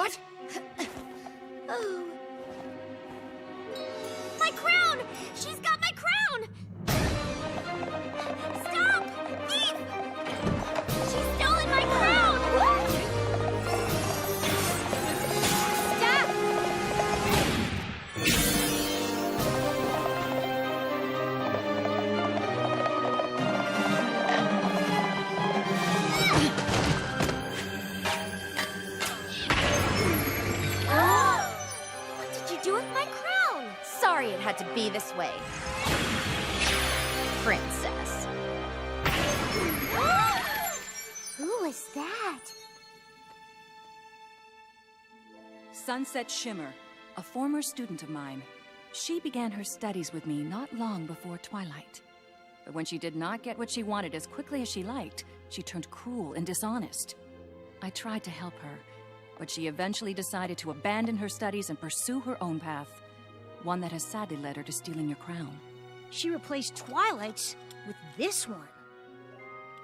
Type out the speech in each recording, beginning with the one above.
What? Oh. My crown! She's got my crown! Stop! Thief! She's stolen my crown! What? Stop! What did you do with my crown? Sorry it had to be this way. Princess. Who is that? Sunset Shimmer, a former student of mine. She began her studies with me not long before Twilight. But when she did not get what she wanted as quickly as she liked, she turned cruel and dishonest. I tried to help her, but she eventually decided to abandon her studies and pursue her own path. One that has sadly led her to stealing your crown. She replaced Twilight's with this one.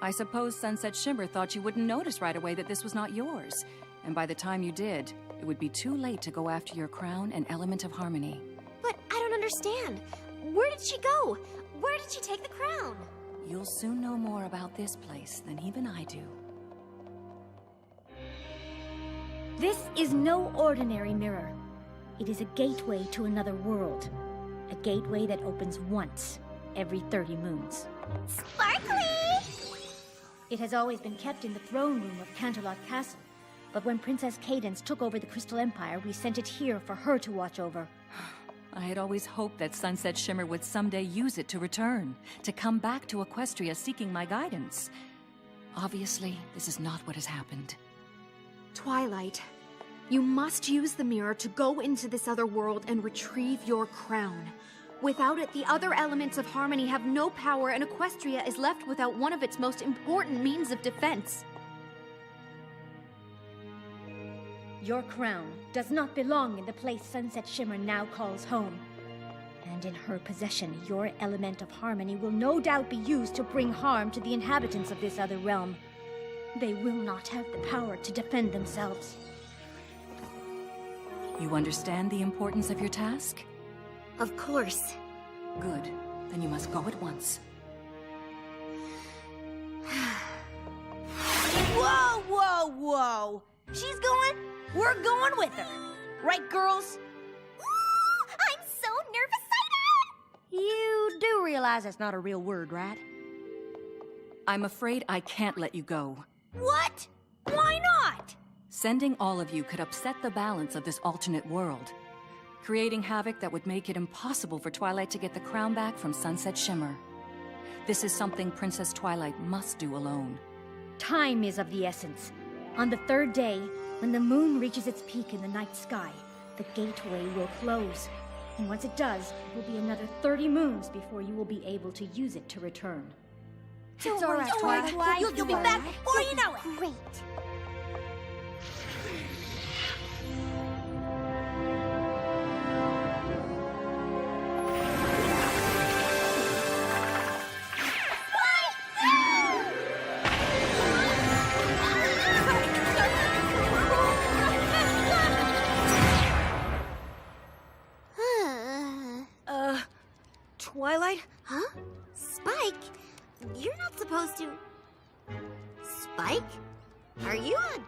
I suppose Sunset Shimmer thought you wouldn't notice right away that this was not yours. And by the time you did, it would be too late to go after your crown and element of harmony. But I don't understand. Where did she go? Where did she take the crown? You'll soon know more about this place than even I do. This is no ordinary mirror. It is a gateway to another world. A gateway that opens once every 30 moons. Sparkly! It has always been kept in the throne room of Canterlot Castle, but when Princess Cadance took over the Crystal Empire, we sent it here for her to watch over. I had always hoped that Sunset Shimmer would someday use it to return, to come back to Equestria seeking my guidance. Obviously, this is not what has happened. Twilight, you must use the mirror to go into this other world and retrieve your crown. Without it, the other elements of harmony have no power, and Equestria is left without one of its most important means of defense. Your crown does not belong in the place Sunset Shimmer now calls home. And in her possession, your element of harmony will no doubt be used to bring harm to the inhabitants of this other realm. They will not have the power to defend themselves. You understand the importance of your task? Of course. Good. Then you must go at once. Whoa, whoa, whoa! She's going, we're going with her. Right, girls? Ooh, I'm so nerve-excited! You do realize that's not a real word, right? I'm afraid I can't let you go. What? Why not? Sending all of you could upset the balance of this alternate world, creating havoc that would make it impossible for Twilight to get the crown back from Sunset Shimmer. This is something Princess Twilight must do alone. Time is of the essence. On the third day, when the moon reaches its peak in the night sky, the gateway will close. And once it does, it will be another 30 moons before you will be able to use it to return. It's all right, Twilight. You'll be back before you know it. Great. Twilight? Huh? Spike? You're not supposed to... Spike? Are you a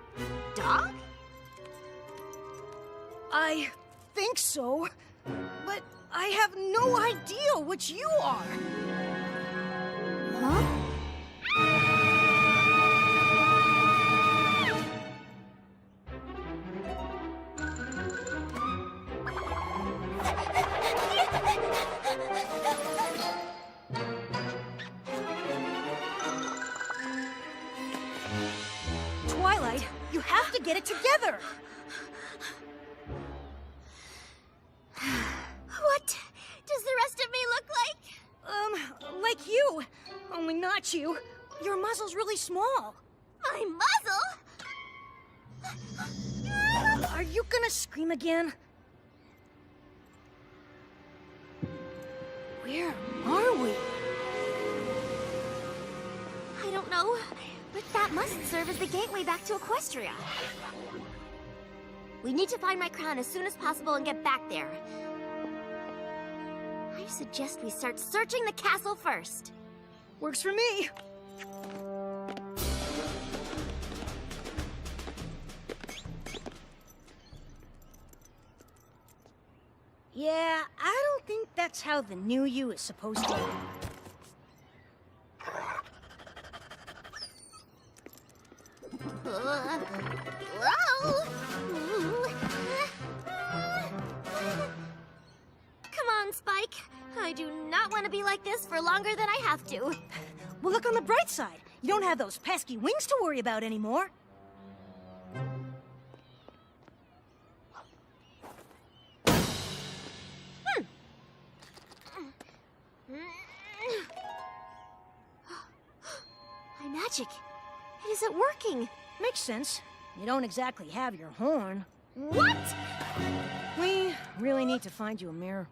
dog? I think so, but I have no idea what you are. Huh? Twilight, you have to get it together. What does the rest of me look like? Like you, only not you. Your muzzle's really small. My muzzle? Are you gonna scream again? Where are we? I don't know, but that must serve as the gateway back to Equestria. We need to find my crown as soon as possible and get back there. I suggest we start searching the castle first. Works for me. Yeah, I don't think that's how the new you is supposed to. Come on, Spike. I do not want to be like this for longer than I have to. Well, look on the bright side. You don't have those pesky wings to worry about anymore. My magic. It isn't working. Makes sense. You don't exactly have your horn. What? We really need to find you a mirror.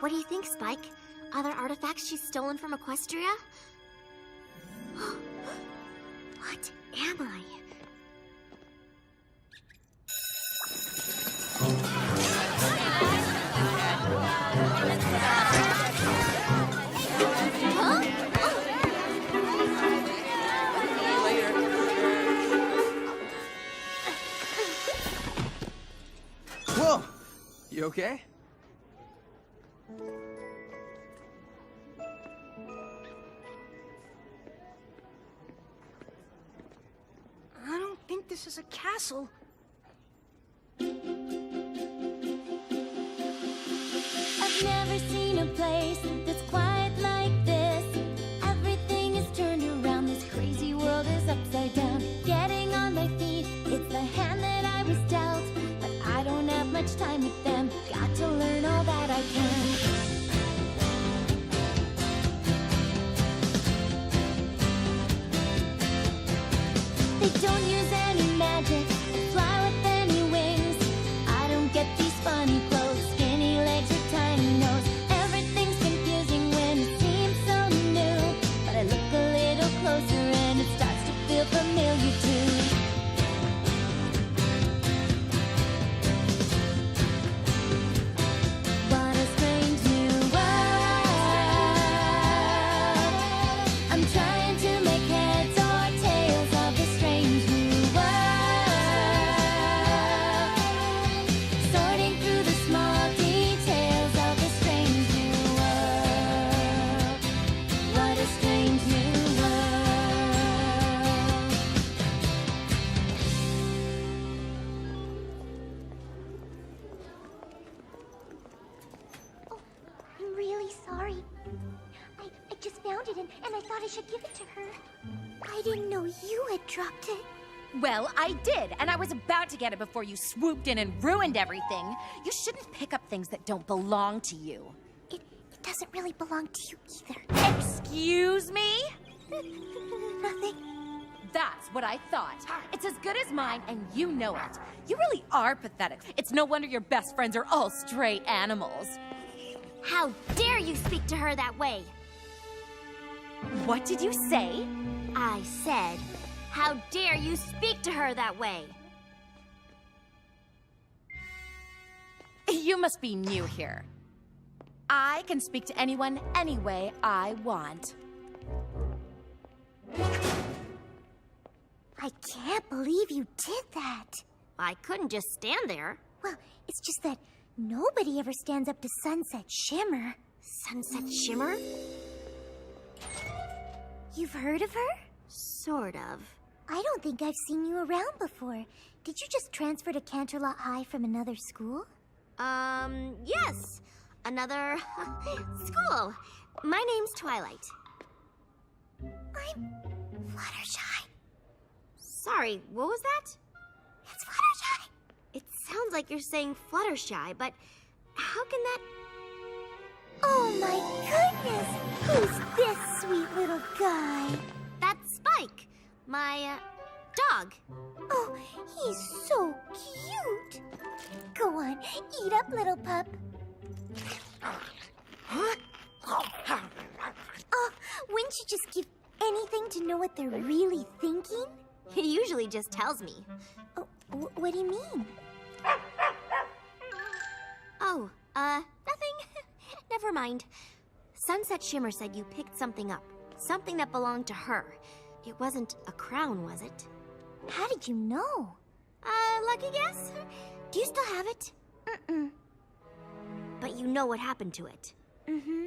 What do you think, Spike? Other artifacts she's stolen from Equestria? What am I? Whoa! You okay? I don't think this is a castle. I've never seen a place that's quite like this. Everything is turned around, this crazy world is upside down. Getting on my feet, it's the hand that I was dealt. But I don't have much time with them, got to learn all that I can. They don't use any magic, fly with any wings. I don't get these funny clothes, skinny legs or tiny nose. Everything's confusing when it seems so new. But I look a little closer and it starts to feel familiar too. What a strange new world. I'm trying to make heads or tails of this strange new world. Sorting through the small details of this strange new world. What a strange new world. Oh, I'm really sorry. I just found it and I thought I should give it to her. I didn't know you had dropped it. Well, I did, and I was about to get it before you swooped in and ruined everything. You shouldn't pick up things that don't belong to you. It doesn't really belong to you either. Excuse me? Nothing. That's what I thought. It's as good as mine, and you know it. You really are pathetic. It's no wonder your best friends are all stray animals. How dare you speak to her that way? What did you say? I said, how dare you speak to her that way? You must be new here. I can speak to anyone any way I want. I can't believe you did that. I couldn't just stand there. Well, it's just that nobody ever stands up to Sunset Shimmer. Sunset Shimmer? You've heard of her? Sort of. I don't think I've seen you around before. Did you just transfer to Canterlot High from another school? Yes. Another school. My name's Twilight. I'm Fluttershy. Sorry, what was that? It's Fluttershy. It sounds like you're saying Fluttershy, but how can that... Oh my goodness! Who's this sweet little guy? That's Spike, my, dog. Oh, he's so cute. Go on, eat up, little pup. Can't you just give anything to know what they're really thinking? He usually just tells me. Oh, what do you mean? Oh, nothing. Never mind. Sunset Shimmer said you picked something up. Something that belonged to her. It wasn't a crown, was it? How did you know? Lucky guess? Do you still have it? Mm-mm. But you know what happened to it. Mm-hmm.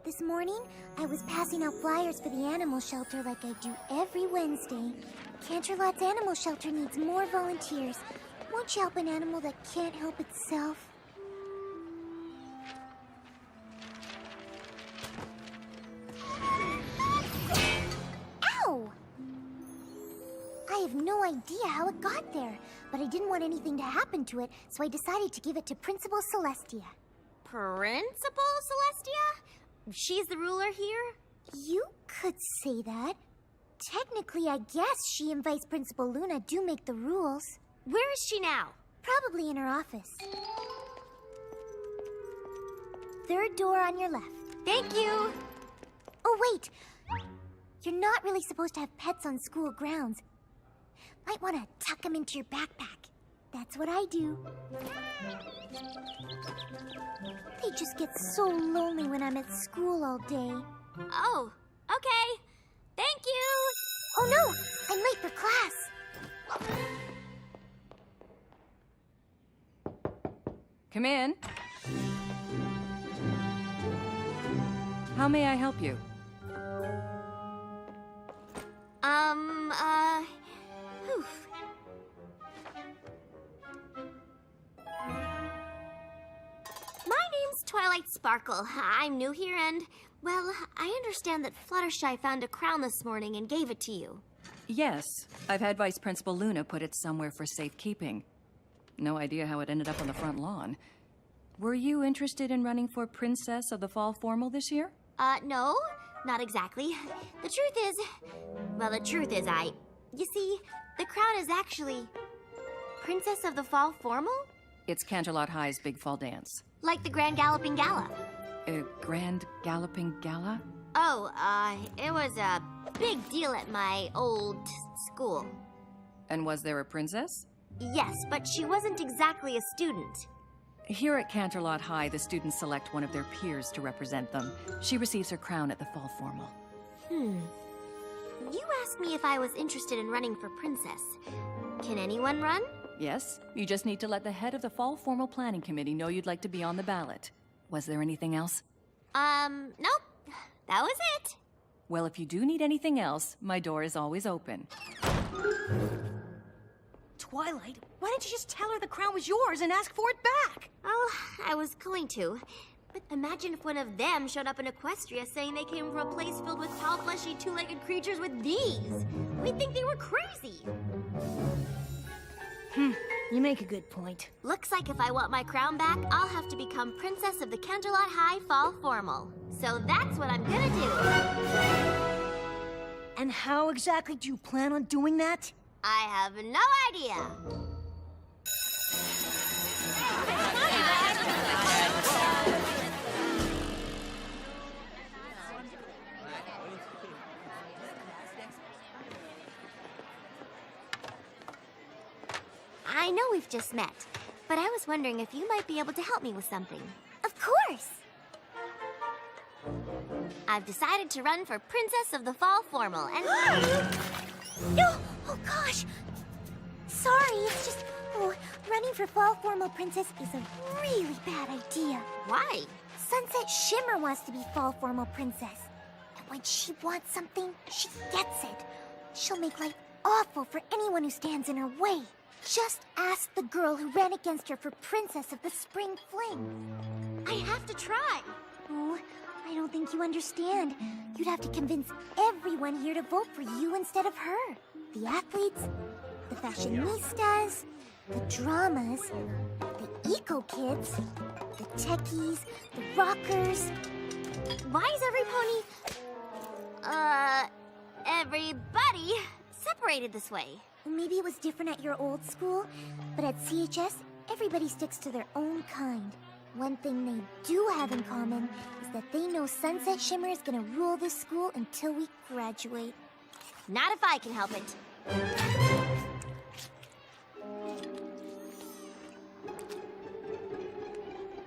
This morning, I was passing out flyers for the animal shelter like I do every Wednesday. Canterlot's animal shelter needs more volunteers. Won't you help an animal that can't help itself? Ow! I have no idea how it got there, but I didn't want anything to happen to it, so I decided to give it to Principal Celestia. Principal Celestia? She's the ruler here? You could say that. Technically, I guess she and Vice Principal Luna do make the rules. Where is she now? Probably in her office. Third door on your left. Thank you. Oh, wait. You're not really supposed to have pets on school grounds. Might want to tuck them into your backpack. That's what I do. They just get so lonely when I'm at school all day. Oh, okay. Thank you. Oh no, I'm late for class. Come in. How may I help you? Whew. My name's Twilight Sparkle. I'm new here and, well, I understand that Fluttershy found a crown this morning and gave it to you. Yes, I've had Vice Principal Luna put it somewhere for safekeeping. No idea how it ended up on the front lawn. Were you interested in running for Princess of the Fall Formal this year? No, not exactly. The truth is you see, the crown is actually Princess of the Fall Formal? It's Canterlot High's Big Fall Dance. Like the Grand Galloping Gala. Grand Galloping Gala? Oh, it was a big deal at my old school. And was there a princess? Yes, but she wasn't exactly a student. Here at Canterlot High, the students select one of their peers to represent them. She receives her crown at the Fall Formal. You asked me if I was interested in running for princess. Can anyone run? Yes, you just need to let the head of the Fall Formal Planning Committee know you'd like to be on the ballot. Was there anything else? Nope. That was it. Well, if you do need anything else, my door is always open. Twilight, why didn't you just tell her the crown was yours and ask for it back? Oh, I was going to. But imagine if one of them showed up in Equestria saying they came from a place filled with tall, fleshy, two-legged creatures with these. We'd think they were crazy. You make a good point. Looks like if I want my crown back, I'll have to become Princess of the Canterlot High Fall Formal. So that's what I'm gonna do. And how exactly do you plan on doing that? I have no idea. I know we've just met, but I was wondering if you might be able to help me with something. Of course. I've decided to run for Princess of the Fall Formal, and... No! Oh, gosh! Sorry, it's just... Oh, running for Fall Formal Princess is a really bad idea. Why? Sunset Shimmer wants to be Fall Formal Princess. And when she wants something, she gets it. She'll make life awful for anyone who stands in her way. Just ask the girl who ran against her for Princess of the Spring Fling. I have to try. Oh, I don't think you understand. You'd have to convince everyone here to vote for you instead of her. The athletes, the fashionistas, the dramas, the eco-kids, the techies, the rockers. Why is everybody separated this way? Maybe it was different at your old school, but at CHS, everybody sticks to their own kind. One thing they do have in common is that they know Sunset Shimmer is gonna rule this school until we graduate. Not if I can help it.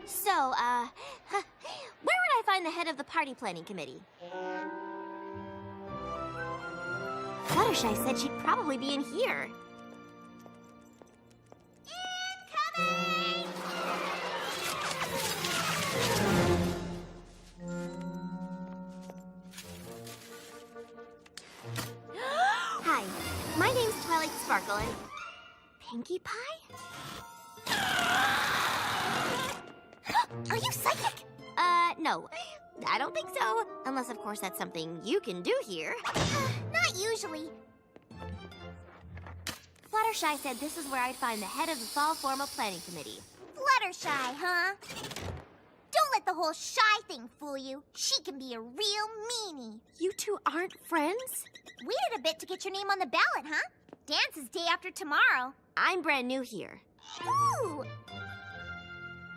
So, where would I find the head of the party planning committee? Fluttershy said she'd probably be in here. Incoming! Hi, my name's Twilight Sparkle and... Pinkie Pie? Are you psychic? No. I don't think so. Unless, of course, that's something you can do here. Not usually. Fluttershy said this is where I'd find the head of the Fall Formal Planning Committee. Fluttershy, huh? Don't let the whole shy thing fool you. She can be a real meanie. You two aren't friends? Waited a bit to get your name on the ballot, huh? Dance is day after tomorrow. I'm brand new here. Ooh!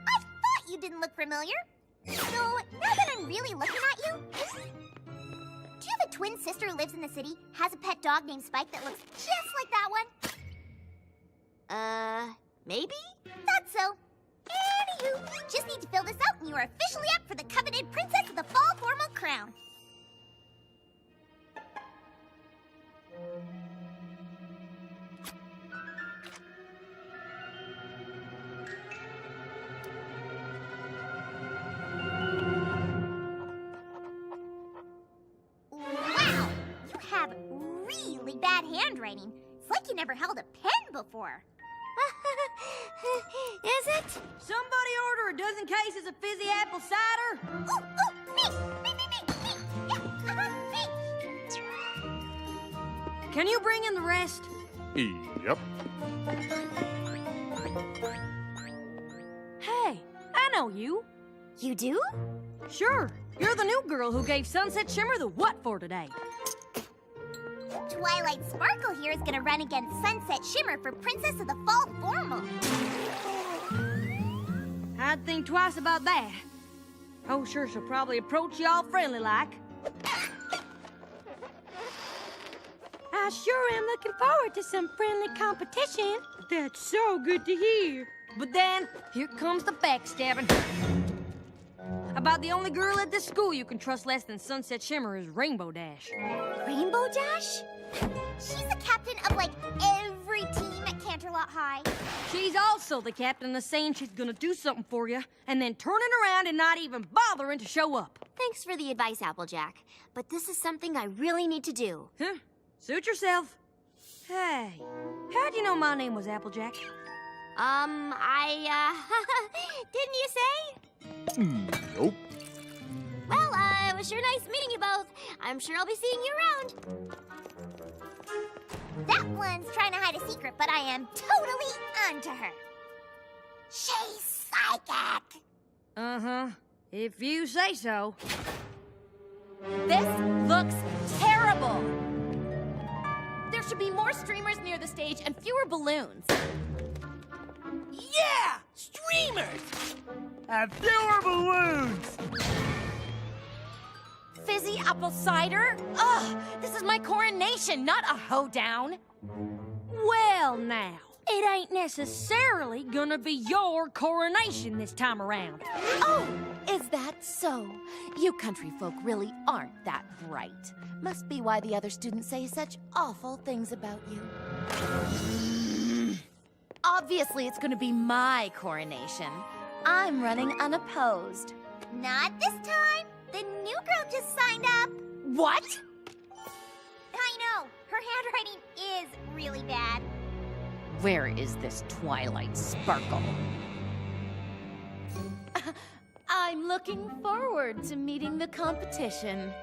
I thought you didn't look familiar. So, now that I'm really looking at you, do you have a twin sister who lives in the city, has a pet dog named Spike that looks just like that one? Maybe? Thought so. Anywho, just need to fill this out and you are officially up for the coveted Princess of the Fall Formal Crown. Wow, you have really bad handwriting. It's like you never held a pen before. Is it? Somebody order a dozen cases of fizzy apple cider. Ooh, me! Yeah, me! Can you bring in the rest? Yep. Hey, I know you. You do? Sure, you're the new girl who gave Sunset Shimmer the what for today. Twilight Sparkle here is gonna run against Sunset Shimmer for Princess of the Fall Formal. I'd think twice about that. Oh, sure, she'll probably approach you all friendly like. I sure am looking forward to some friendly competition. That's so good to hear. But then, here comes the backstabbing. About the only girl at this school you can trust less than Sunset Shimmer is Rainbow Dash. Rainbow Dash? She's the captain of, like, every team at Canterlot High. She's also the captain of saying she's gonna do something for you, and then turning around and not even bothering to show up. Thanks for the advice, Applejack. But this is something I really need to do. Huh? Suit yourself. Hey, how'd you know my name was Applejack? Didn't you say? Nope. Well, it was sure nice meeting you both. I'm sure I'll be seeing you around. That one's trying to hide a secret, but I am totally onto her. She's psychic. Uh-huh. If you say so. This looks terrible. There should be more streamers near the stage and fewer balloons. Yeah! Streamers! And fewer balloons! Fizzy apple cider? Ugh, this is my coronation, not a hoedown. Well, now, it ain't necessarily gonna be your coronation this time around. Oh, is that so? You country folk really aren't that bright. Must be why the other students say such awful things about you. Obviously, it's gonna be my coronation. I'm running unopposed. Not this time. The new girl just signed up. What? I know. Her handwriting is really bad. Where is this Twilight Sparkle? I'm looking forward to meeting the competition.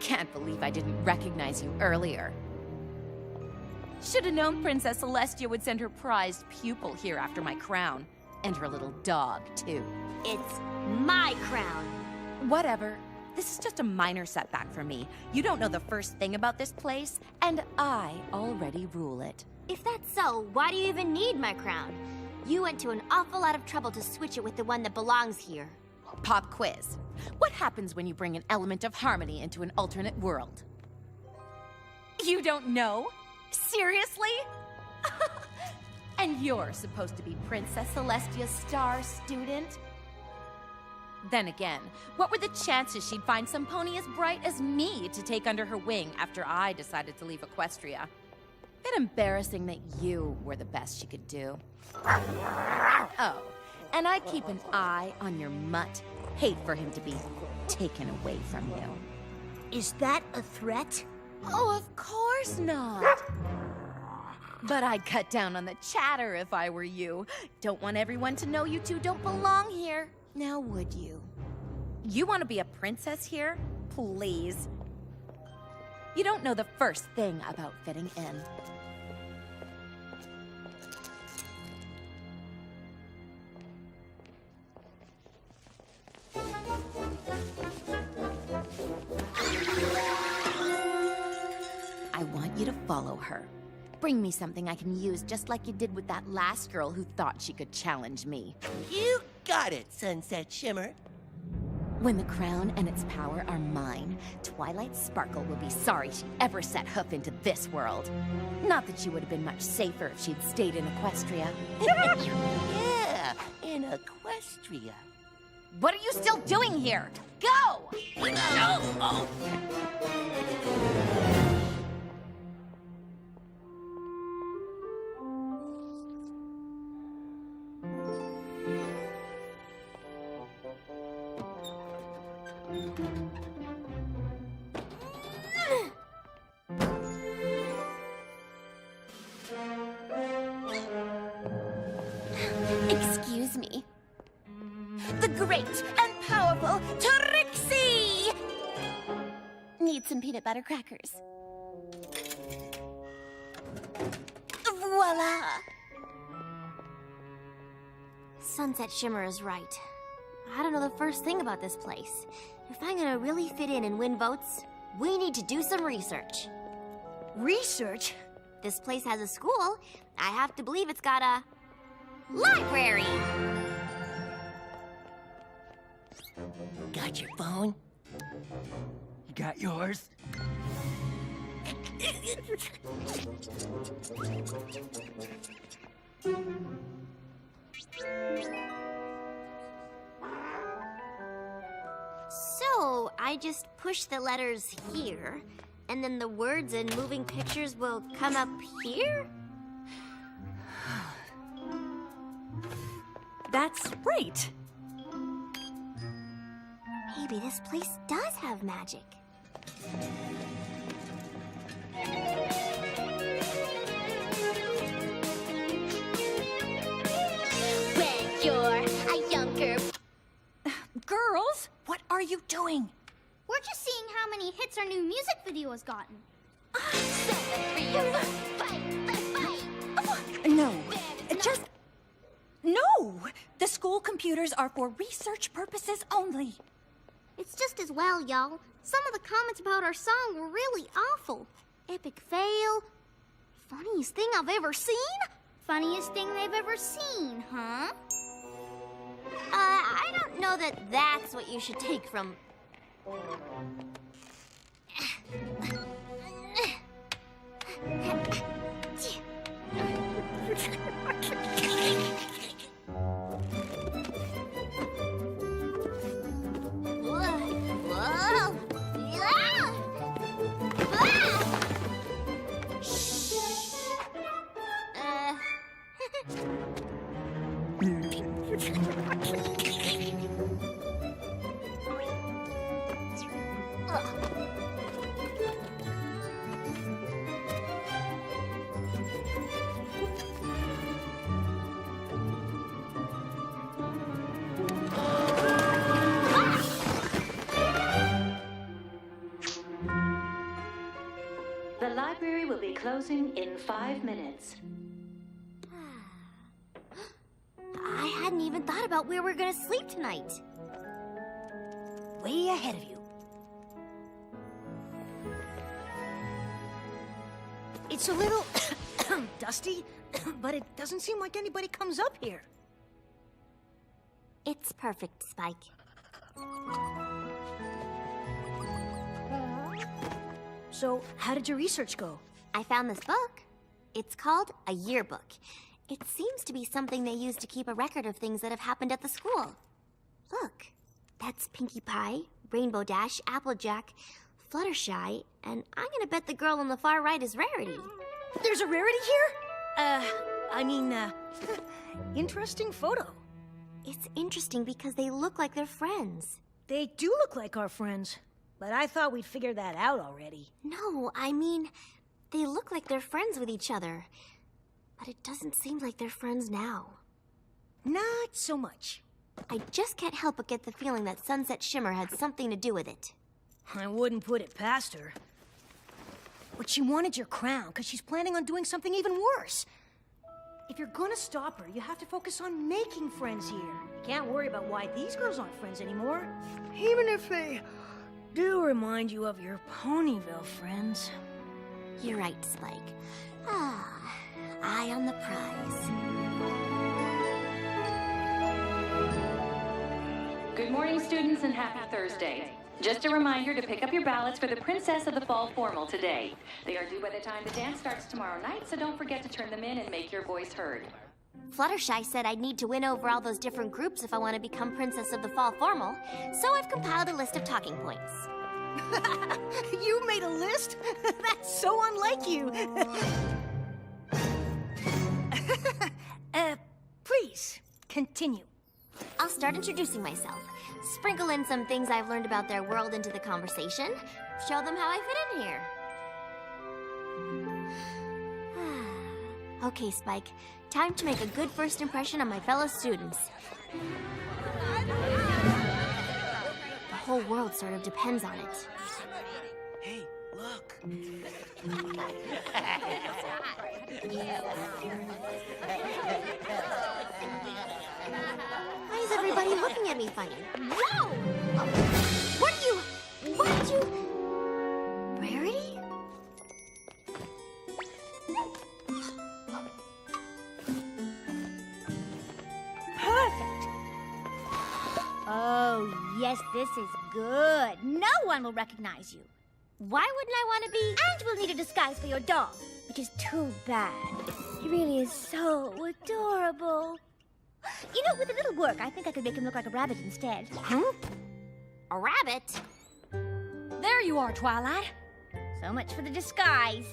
Can't believe I didn't recognize you earlier. Should have known Princess Celestia would send her prized pupil here after my crown. And her little dog, too. It's my crown. Whatever. This is just a minor setback for me. You don't know the first thing about this place, and I already rule it. If that's so, why do you even need my crown? You went to an awful lot of trouble to switch it with the one that belongs here. Pop quiz. What happens when you bring an element of harmony into an alternate world? You don't know? Seriously? And you're supposed to be Princess Celestia's star student? Then again, what were the chances she'd find some pony as bright as me to take under her wing after I decided to leave Equestria? Bit embarrassing that you were the best she could do. Oh, and I keep an eye on your mutt. Hate for him to be taken away from you. Is that a threat? Oh, of course not. But I'd cut down on the chatter if I were you. Don't want everyone to know you two don't belong here. Now would you? You want to be a princess here? Please. You don't know the first thing about fitting in. I want you to follow her. Bring me something I can use just like you did with that last girl who thought she could challenge me. You got it, Sunset Shimmer. When the crown and its power are mine, Twilight Sparkle will be sorry she ever set hoof into this world. Not that she would have been much safer if she'd stayed in Equestria. Yeah, in Equestria. What are you still doing here? Go! Oh. Excuse me. The great and powerful Trixie! Need some peanut butter crackers. Voila! Sunset Shimmer is right. I don't know the first thing about this place. If I'm gonna really fit in and win votes, we need to do some research. Research? This place has a school. I have to believe it's got a library. Got your phone? You got yours? So, I just push the letters here, and then the words and moving pictures will come up here? That's right. Maybe this place does have magic. When you're a younger... Girls, what are you doing? We're just seeing how many hits our new music video has gotten. No, just... No! The school computers are for research purposes only. It's just as well, y'all. Some of the comments about our song were really awful. Epic fail. Funniest thing I've ever seen? Funniest thing they've ever seen, huh? I don't know that that's what you should take from... The library will be closing in 5 minutes. I hadn't even thought about where we're gonna sleep tonight. Way ahead of you. It's a little dusty, but it doesn't seem like anybody comes up here. It's perfect, Spike. So, how did your research go? I found this book. It's called a yearbook. It seems to be something they use to keep a record of things that have happened at the school. Look, that's Pinkie Pie, Rainbow Dash, Applejack, Fluttershy, and I'm gonna bet the girl on the far right is Rarity. There's a Rarity here? Interesting photo. It's interesting because they look like they're friends. They do look like our friends, but I thought we'd figured that out already. No, they look like they're friends with each other. But it doesn't seem like they're friends now. Not so much. I just can't help but get the feeling that Sunset Shimmer had something to do with it. I wouldn't put it past her. But she wanted your crown, because she's planning on doing something even worse. If you're gonna stop her, you have to focus on making friends here. You can't worry about why these girls aren't friends anymore. Even if they do remind you of your Ponyville friends. You're right, Spike. Eye on the prize. Good morning, students, and happy Thursday. Just a reminder to pick up your ballots for the Princess of the Fall Formal today. They are due by the time the dance starts tomorrow night, so don't forget to turn them in and make your voice heard. Fluttershy said I'd need to win over all those different groups if I want to become Princess of the Fall Formal, so I've compiled a list of talking points. You made a list? That's so unlike you. Please, continue. I'll start introducing myself. Sprinkle in some things I've learned about their world into the conversation. Show them how I fit in here. Okay, Spike. Time to make a good first impression on my fellow students. The whole world sort of depends on it. Hey, look. Why is everybody looking at me funny? Whoa! What did you... Rarity? Perfect. Oh, yes, this is good. No one will recognize you. Why wouldn't I want to be... And we'll need a disguise for your dog, which is too bad. He really is so adorable. You know, with a little work, I think I could make him look like a rabbit instead. Huh? A rabbit? There you are, Twilight. So much for the disguise.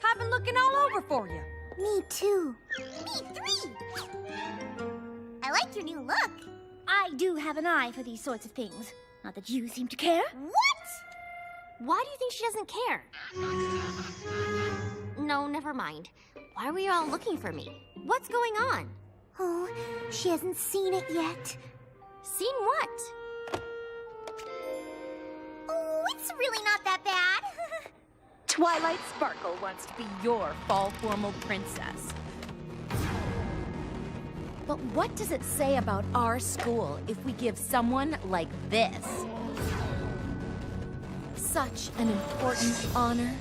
I've been looking all over for you. Me too. Me three! I like your new look. I do have an eye for these sorts of things. Not that you seem to care. What? Why do you think she doesn't care? No, never mind. Why were you all looking for me? What's going on? Oh, she hasn't seen it yet. Seen what? Oh, it's really not that bad. Twilight Sparkle wants to be your fall formal princess. But what does it say about our school if we give someone like this such an important honor